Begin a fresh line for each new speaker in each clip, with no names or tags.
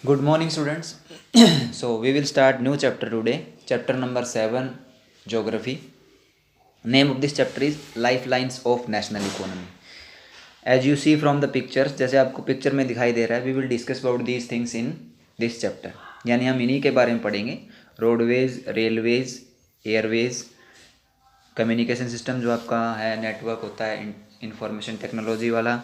Good morning, students. So we will start new chapter today. Chapter number 7, Geography. Name of this chapter is Lifelines of National Economy. As you see from the pictures, जैसे आपको picture में दिखाई दे रहा है, we will discuss about these things in this chapter. यानी हम इन्हीं के बारे में पढ़ेंगे. Roadways, railways, Airways, communication system जो आपका है, नेटवर्क होता है, इंफॉर्मेशन टेक्नोलॉजी वाला,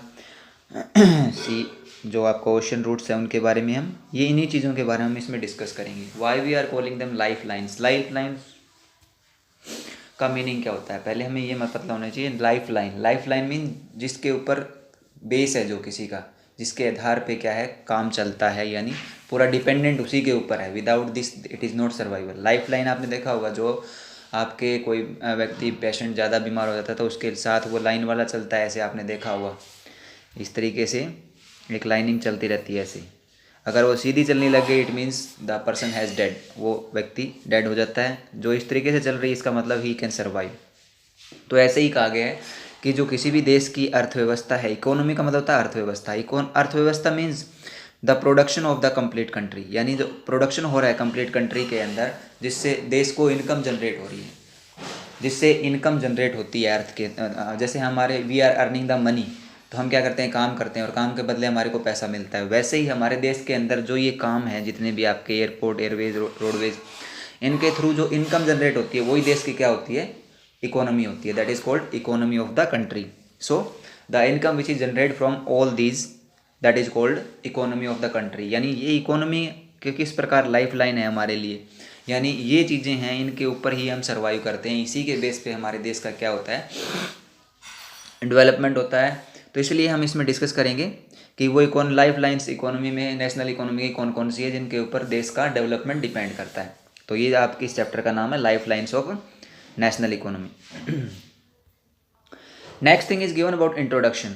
सी जो आपका ओशन रूट्स है उनके बारे में हम ये इन्हीं चीज़ों के बारे में हम इसमें डिस्कस करेंगे. Why we are calling them life lines. Life lines का मीनिंग क्या होता है, पहले हमें ये पता होना चाहिए. Life line, life line mean जिसके ऊपर बेस है, जो किसी का जिसके आधार पे क्या है काम चलता है, यानी पूरा डिपेंडेंट उसी के ऊपर है. Without this it is not survival. Life line आपने देखा होगा, जो आपके कोई व्यक्ति पेशेंट ज़्यादा बीमार हो जाता है तो उसके साथ वो लाइन वाला चलता है, ऐसे आपने देखा होगा. इस तरीके से एक लाइनिंग चलती रहती है ऐसे. अगर वो सीधी चलने लग गई, it means the person has dead, वो व्यक्ति डेड हो जाता है. जो इस तरीके से चल रही है इसका मतलब ही कैन सर्वाइव. तो ऐसे ही कहा गया है कि जो किसी भी देश की अर्थव्यवस्था है, इकोनॉमी का मतलब होता है अर्थव्यवस्था. अर्थव्यवस्था means the production of the complete country, यानी जो प्रोडक्शन हो रहा है कंप्लीट कंट्री के अंदर, जिससे देश को इनकम जनरेट हो रही है, जिससे इनकम जनरेट होती है अर्थ के. जैसे हमारे we are earning the money, तो हम क्या करते हैं, काम करते हैं और काम के बदले हमारे को पैसा मिलता है. वैसे ही हमारे देश के अंदर जो ये काम है, जितने भी आपके एयरपोर्ट, एयरवेज, रोडवेज, इनके थ्रू जो इनकम जनरेट होती है वही देश की क्या होती है, इकोनॉमी होती है. That is called economy of the country. So the income which is generate from all these, that is called economy of the country. यानी ये इकोनॉमी के किस प्रकार लाइफ लाइन है हमारे लिए, यानी ये चीज़ें हैं, इनके ऊपर ही हम सर्वाइव करते हैं. इसी के बेस पे हमारे देश का क्या होता है, डेवलपमेंट होता है. तो इसलिए हम इसमें डिस्कस करेंगे कि वो लाइफ लाइन्स इकोनॉमी में, नेशनल इकोनॉमी की कौन कौन सी है जिनके ऊपर देश का डेवलपमेंट डिपेंड करता है. तो ये आपके इस चैप्टर का नाम है life lines of national economy. Next thing is given about introduction.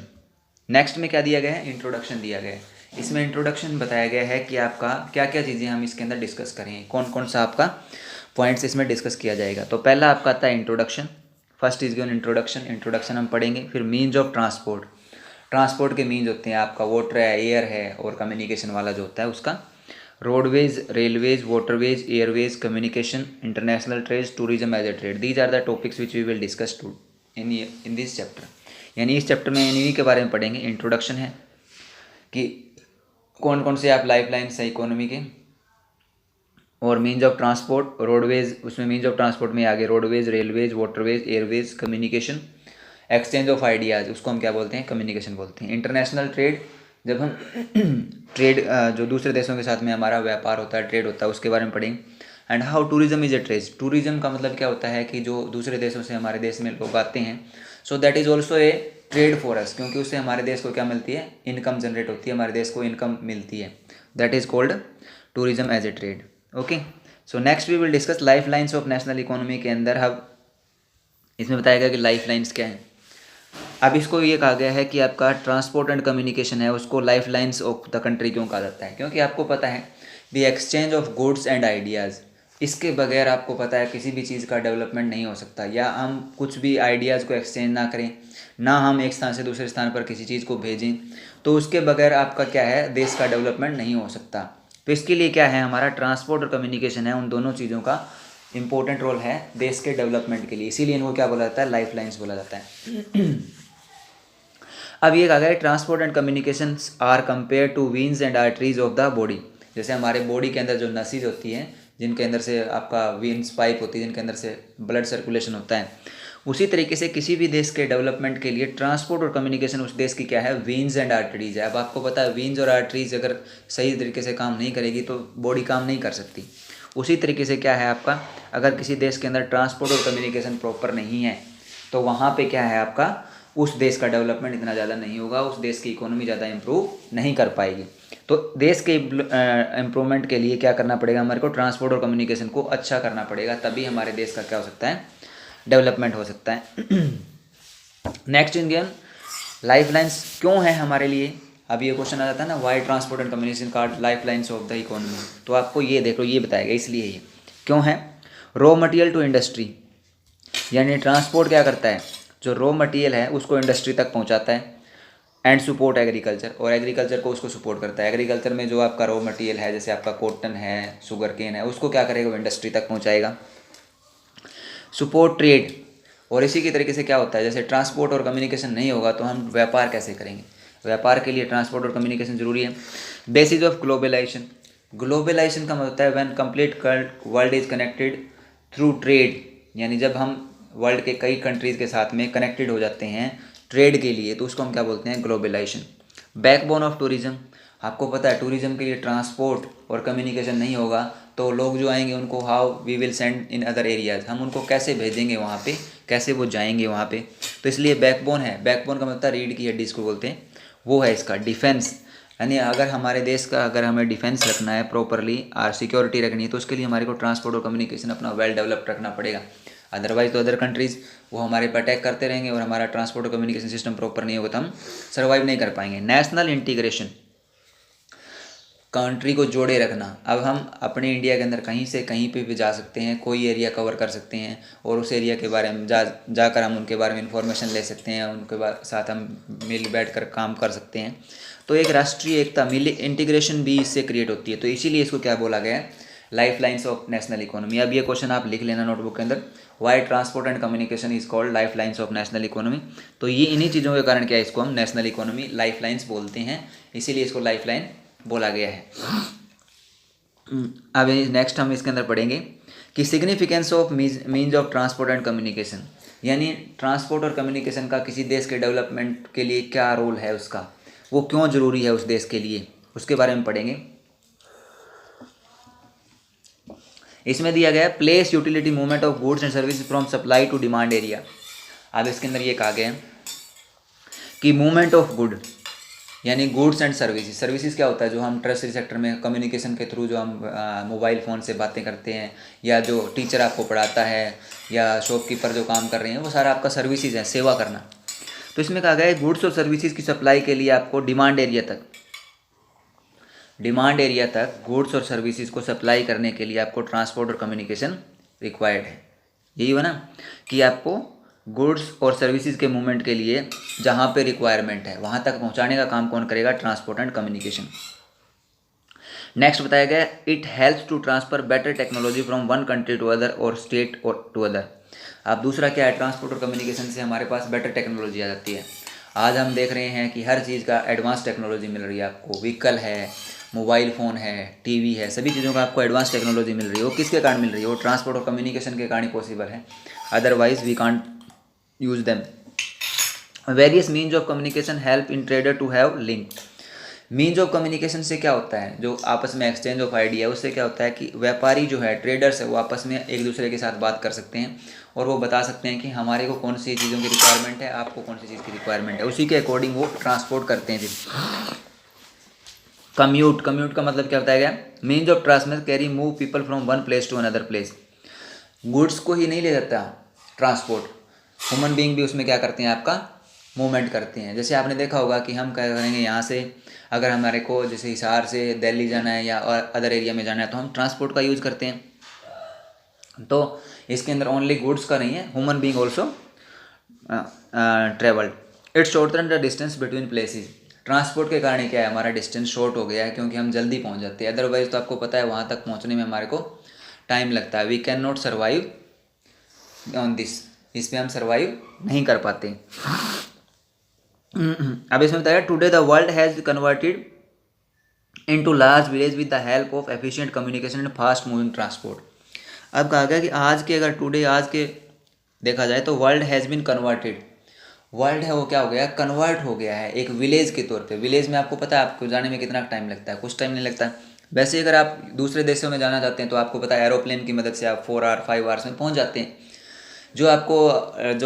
Next में क्या दिया गया है, इंट्रोडक्शन दिया गया है. इसमें इंट्रोडक्शन बताया गया है कि आपका क्या क्या चीज़ें हम इसके अंदर डिस्कस करेंगे, कौन कौन सा आपका पॉइंट्स इसमें डिस्कस किया जाएगा. तो पहला आपका आता है introduction. First is given introduction. Introduction हम पढ़ेंगे. फिर मीन्स ऑफ ट्रांसपोर्ट. ट्रांसपोर्ट के मीन्स होते हैं आपका वाटर है, एयर है, और कम्युनिकेशन वाला जो होता है उसका. Roadways, railways, waterways, airways, communication, international trade, tourism as a trade. These are the topics which we will discuss too in this chapter. यानी इस चैप्टर में इन्हीं के बारे में पढ़ेंगे. इंट्रोडक्शन है कि कौन कौन से आप लाइफ लाइन्स है इकोनॉमी के, और मीन्स ऑफ ट्रांसपोर्ट, रोडवेज, उसमें मीन्स ऑफ ट्रांसपोर्ट में आगे roadways, railways, waterways, airways, communication, exchange of ideas, उसको हम क्या बोलते हैं, कम्युनिकेशन बोलते हैं. इंटरनेशनल ट्रेड, जब हम ट्रेड जो दूसरे देशों के साथ में हमारा व्यापार होता है, ट्रेड होता है, उसके बारे में पढ़ेंगे. And how tourism is a trade. Tourism का मतलब क्या होता है कि जो दूसरे देशों से हमारे देश में लोग आते हैं, so that is also a trade for us, क्योंकि उससे हमारे देश को क्या मिलती है, इनकम जनरेट होती है, हमारे देश को इनकम मिलती है. That is called tourism as a trade. Okay. So next we will discuss life lines of national economy के अंदर हम इसमें बताया गया कि लाइफ लाइन्स क्या है. अब इसको ये कहा गया है कि आपका ट्रांसपोर्ट एंड कम्युनिकेशन है, उसको life lines of the country क्यों कहा जाता है, क्योंकि आपको पता है the exchange of goods and ideas, इसके बगैर आपको पता है किसी भी चीज़ का डेवलपमेंट नहीं हो सकता. या हम कुछ भी आइडियाज़ को एक्सचेंज ना करें, ना हम एक स्थान से दूसरे स्थान पर किसी चीज़ को भेजें, तो उसके बगैर आपका क्या है, देश का डेवलपमेंट नहीं हो सकता. तो इसके लिए क्या है, हमारा ट्रांसपोर्ट और कम्युनिकेशन है, उन दोनों चीज़ों का इंपॉर्टेंट रोल है देश के डेवलपमेंट के लिए. इसीलिए इनको क्या बोला जाता है, लाइफ लाइन्स बोला जाता है. अब ये कहा गया है transport and communication are compare to veins and arteries of the body. जैसे हमारे बॉडी के अंदर जो नसेज होती हैं, जिनके अंदर से आपका वीन्स पाइप होती है, जिनके अंदर से ब्लड सर्कुलेशन होता है, उसी तरीके से किसी भी देश के डेवलपमेंट के लिए ट्रांसपोर्ट और कम्युनिकेशन उस देश की क्या है, वीन्स एंड आर्टरीज है. अब आपको पता है वीन्स और आर्टरीज अगर सही तरीके से काम नहीं करेगी तो बॉडी काम नहीं कर सकती. उसी तरीके से क्या है आपका, अगर किसी देश के अंदर ट्रांसपोर्ट और कम्युनिकेशन प्रॉपर नहीं है तो वहाँ पे क्या है आपका, उस देश का डेवलपमेंट इतना ज़्यादा नहीं होगा, उस देश की इकोनॉमी ज़्यादा इम्प्रूव नहीं कर पाएगी. तो देश के इम्प्रूवमेंट के लिए क्या करना पड़ेगा, हमारे को ट्रांसपोर्ट और कम्युनिकेशन को अच्छा करना पड़ेगा, तभी हमारे देश का क्या हो सकता है, डेवलपमेंट हो सकता है. नेक्स्ट इंडियन लाइफ लाइन्स क्यों है हमारे लिए. अब ये क्वेश्चन आ जाता है ना, why transport and communication called life lines of the economy. तो आपको ये देखो, ये बताएगा इसलिए ये क्यों है. रॉ मटेरियल टू इंडस्ट्री, यानी ट्रांसपोर्ट क्या करता है, जो रॉ मटेरियल है उसको इंडस्ट्री तक पहुंचाता है. एंड सपोर्ट एग्रीकल्चर, और एग्रीकल्चर को उसको सपोर्ट करता है। एग्रीकल्चर में जो आपका रॉ मटेरियल है, जैसे आपका कॉटन है, शुगर केन है, उसको क्या करेगा, वो इंडस्ट्री तक पहुंचाएगा। सपोर्ट ट्रेड, और इसी की तरीके से क्या होता है, जैसे ट्रांसपोर्ट और कम्युनिकेशन नहीं होगा तो हम व्यापार कैसे करेंगे, व्यापार के लिए ट्रांसपोर्ट और कम्युनिकेशन जरूरी है। बेसिस ऑफ ग्लोबलाइजेशन, ग्लोबलाइजेशन का मतलब होता है when complete world is connected through trade, यानी जब हम वर्ल्ड के कई कंट्रीज़ के साथ में कनेक्टेड हो जाते हैं ट्रेड के लिए, तो उसको हम क्या बोलते हैं, ग्लोबलाइजेशन। बैकबोन ऑफ टूरिज्म, आपको पता है टूरिज्म के लिए ट्रांसपोर्ट और कम्युनिकेशन नहीं होगा तो लोग जो आएंगे उनको how we will send in other areas, हम उनको कैसे भेजेंगे वहाँ पे, कैसे वो जाएंगे वहाँ पे। तो इसलिए बैकबोन है, बैकबोन का मतलब रीढ़ की हड्डी इसको बोलते हैं, वो है इसका डिफेंस। यानी अगर हमारे देश का, अगर हमें डिफेंस रखना है प्रॉपरली और सिक्योरिटी रखनी है, तो उसके लिए हमारे को ट्रांसपोर्ट और कम्युनिकेशन अपना वेल डेवलप्ड रखना पड़ेगा। अदरवाइज तो अदर कंट्रीज़ वो हमारे पर अटैक करते रहेंगे और हमारा ट्रांसपोर्ट और कम्युनिकेशन सिस्टम प्रॉपर नहीं होगा तो हम सर्वाइव नहीं कर पाएंगे। नेशनल इंटीग्रेशन, कंट्री को जोड़े रखना। अब हम अपने इंडिया के अंदर कहीं से कहीं पे भी जा सकते हैं, कोई एरिया कवर कर सकते हैं और उस एरिया के बारे में जाकर हम उनके बारे में इंफॉर्मेशन ले सकते हैं, उनके साथ हम मिल बैठ कर काम कर सकते हैं। तो एक राष्ट्रीय एकता, मिल इंटीग्रेशन भी इससे क्रिएट होती है। तो इसीलिए इसको क्या बोला गया है, life lines of national economy. अब ये क्वेश्चन आप लिख लेना नोटबुक के अंदर, why transport and communication is called life lines of national economy. तो ये इन्हीं चीज़ों के कारण क्या है, इसको हम नेशनल इकोनॉमी लाइफ लाइन्स बोलते हैं, इसीलिए इसको लाइफ लाइन बोला गया है। अब नेक्स्ट हम इसके अंदर पढ़ेंगे कि significance of means of transport and communication, यानी ट्रांसपोर्ट और कम्युनिकेशन का किसी देश के डेवलपमेंट के लिए क्या रोल है उसका, वो क्यों ज़रूरी है उस देश के लिए, उसके बारे में पढ़ेंगे। इसमें दिया गया है place utility movement of goods and service from supply to demand area. अब इसके अंदर ये कहा गया है कि मूवमेंट ऑफ गुड यानी गुड्स एंड सर्विसेज। सर्विसेज क्या होता है, जो हम टर्शियरी सेक्टर में कम्युनिकेशन के थ्रू जो हम मोबाइल फ़ोन से बातें करते हैं, या जो टीचर आपको पढ़ाता है, या शॉपकीपर जो काम कर रहे हैं, वो सारा आपका सर्विसेज है, सेवा करना। तो इसमें कहा गया है गुड्स और सर्विसेज की सप्लाई के लिए आपको डिमांड एरिया तक गुड्स और सर्विसेज को सप्लाई करने के लिए आपको ट्रांसपोर्ट और कम्युनिकेशन रिक्वायर्ड है। यही हुआ ना कि आपको गुड्स और सर्विसेज के मूवमेंट के लिए जहाँ पे रिक्वायरमेंट है वहाँ तक पहुँचाने का काम कौन करेगा, ट्रांसपोर्ट एंड कम्युनिकेशन। नेक्स्ट बताया गया it helps to transfer better technology from one country to other और स्टेट और टू अदर। अब दूसरा क्या है, ट्रांसपोर्ट और कम्युनिकेशन से हमारे पास बेटर टेक्नोलॉजी आ जाती है। आज हम देख रहे हैं कि हर चीज़ का एडवांस टेक्नोलॉजी मिल रही है आपको, व्हीकल है, मोबाइल फ़ोन है, टीवी है, सभी चीज़ों का आपको एडवांस टेक्नोलॉजी मिल रही है। वो किसके कारण मिल रही है, वो ट्रांसपोर्ट और कम्युनिकेशन के कारण ही पॉसिबल है, otherwise we can't use them. Various means of communication help in trader to have link. Means of communication से क्या होता है, जो आपस में एक्सचेंज ऑफ आइडिया है, उससे क्या होता है कि व्यापारी जो है, ट्रेडर्स है, वो आपस में एक दूसरे के साथ बात कर सकते हैं और वो बता सकते हैं कि हमारे को कौन सी चीज़ों की रिक्वायरमेंट है, आपको कौन सी चीज़ की रिक्वायरमेंट है, उसी के अकॉर्डिंग वो ट्रांसपोर्ट करते हैं। फिर कम्यूट का मतलब क्या बताया गया, means of transmit carry move people from one place to another place. Goods को ही नहीं ले जाता ट्रांसपोर्ट, ह्यूमन बीइंग भी उसमें क्या करते हैं, आपका मूवमेंट करते हैं। जैसे आपने देखा होगा कि हम क्या करेंगे, यहाँ से अगर हमारे को जैसे हिसार से दिल्ली जाना है या अदर एरिया में जाना है तो हम ट्रांसपोर्ट का यूज़ करते हैं। तो इसके अंदर ओनली गुड्स का नहीं है, human being also travelled. It's shorten the distance between places. Transport के कारण क्या है, हमारा डिस्टेंस शॉर्ट हो गया है क्योंकि हम जल्दी पहुंच जाते हैं। अदरवाइज तो आपको पता है वहाँ तक पहुँचने में हमारे को टाइम लगता है। We can not survive on this, इस पर हम सर्वाइव नहीं कर पाते। अब इसमें बताया today the world has converted into large village with the help of efficient communication and fast moving transport. अब कहा गया कि आज के देखा जाए तो world has been converted, world है वो क्या हो गया, कन्वर्ट हो गया है एक विलेज के तौर पे। विलेज में आपको पता है आपको जाने में कितना टाइम लगता है, कुछ टाइम नहीं लगता। वैसे अगर आप दूसरे देशों में जाना चाहते हैं तो आपको पता है एरोप्लेन की मदद से आप 4 आवर 5 आवर्स में पहुंच जाते हैं। जो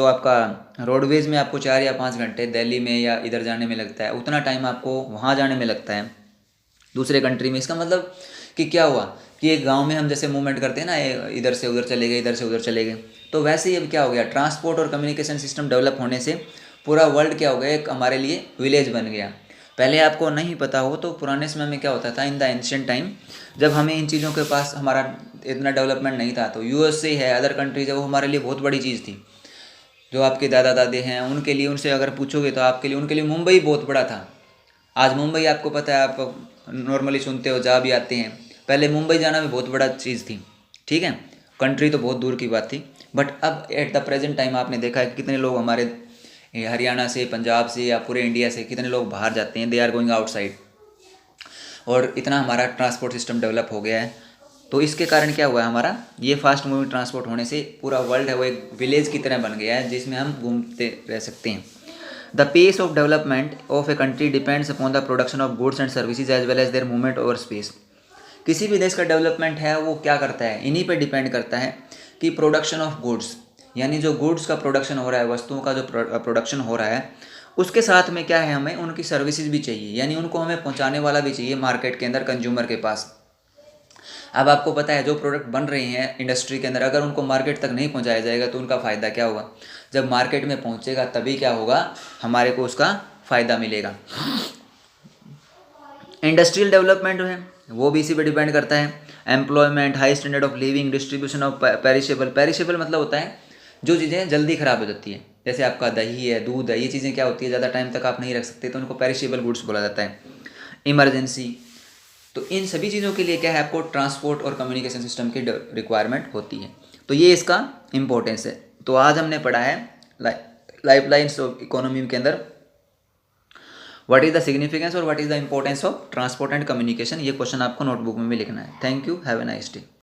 आपका रोडवेज में आपको 4 या 5 घंटे दिल्ली में या इधर जाने में लगता है, उतना टाइम आपको वहाँ जाने में लगता है दूसरे कंट्री में। इसका मतलब कि क्या हुआ कि एक गांव में हम जैसे मूवमेंट करते हैं ना, इधर से उधर चले गए, इधर से उधर चले गए, तो वैसे ही अब क्या हो गया, ट्रांसपोर्ट और कम्युनिकेशन सिस्टम डेवलप होने से पूरा वर्ल्ड क्या हो गया, एक हमारे लिए विलेज बन गया। पहले आपको नहीं पता हो तो पुराने समय में क्या होता था, इन द एंशिएंट टाइम, जब हमें इन चीज़ों के पास हमारा इतना डेवलपमेंट नहीं था, तो यूएसए है, अदर कंट्रीज है, वो हमारे लिए बहुत बड़ी चीज़ थी। जो आपके दादा दादी हैं उनके लिए, उनसे अगर पूछोगे तो आपके लिए, उनके लिए मुंबई बहुत बड़ा था। आज मुंबई आपको पता है, आप नॉर्मली सुनते हो, जा भी आते हैं। पहले मुंबई जाना भी बहुत बड़ा चीज़ थी, ठीक है, कंट्री तो बहुत दूर की बात थी। बट अब एट द प्रेजेंट टाइम आपने देखा है कि कितने लोग हमारे हरियाणा से, पंजाब से या पूरे इंडिया से कितने लोग बाहर जाते हैं, दे आर गोइंग आउटसाइड। और इतना हमारा ट्रांसपोर्ट सिस्टम डेवलप हो गया है। तो इसके कारण क्या हुआ है, हमारा ये फास्ट मूविंग ट्रांसपोर्ट होने से पूरा वर्ल्ड है वो एक विलेज की तरह बन गया है जिसमें हम घूमते रह सकते हैं। The pace of development of a country depends upon the production of goods and services as well as their movement over space. किसी भी देश का डेवलपमेंट है वो क्या करता है, इन्हीं पे डिपेंड करता है कि प्रोडक्शन ऑफ गुड्स, यानी जो गुड्स का प्रोडक्शन हो रहा है, वस्तुओं का जो प्रोडक्शन हो रहा है, उसके साथ में क्या है, हमें उनकी सर्विसेज भी चाहिए, यानी उनको हमें पहुंचाने वाला भी चाहिए मार्केट के अंदर, कंज्यूमर के पास। अब आपको पता है जो प्रोडक्ट बन रहे हैं इंडस्ट्री के अंदर, अगर उनको मार्केट तक नहीं पहुंचाया जाएगा तो उनका फ़ायदा क्या होगा। जब मार्केट में पहुंचेगा तभी क्या होगा, हमारे को उसका फ़ायदा मिलेगा। इंडस्ट्रियल डेवलपमेंट है वो भी इसी पे डिपेंड करता है। Employment, high standard of living, distribution of perishable. Perishable मतलब होता है जो चीज़ें जल्दी ख़राब हो जाती है, जैसे आपका दही है, दूध है, ये चीज़ें क्या होती है, ज़्यादा टाइम तक आप नहीं रख सकते, तो उनको पेरिशेबल गुड्स बोला जाता है। इमरजेंसी, तो इन सभी चीज़ों के लिए क्या है, आपको ट्रांसपोर्ट और कम्युनिकेशन सिस्टम की रिक्वायरमेंट होती है। तो ये इसका इम्पोर्टेंस है। तो आज हमने पढ़ा है लाइफ लाइन्स ऑफ इकोनॉमी के अंदर व्हाट इज़ द सिग्निफिकेंस और what is the importance of transport and communication. ये क्वेश्चन आपको नोटबुक में भी लिखना है। Thank you, have a nice day.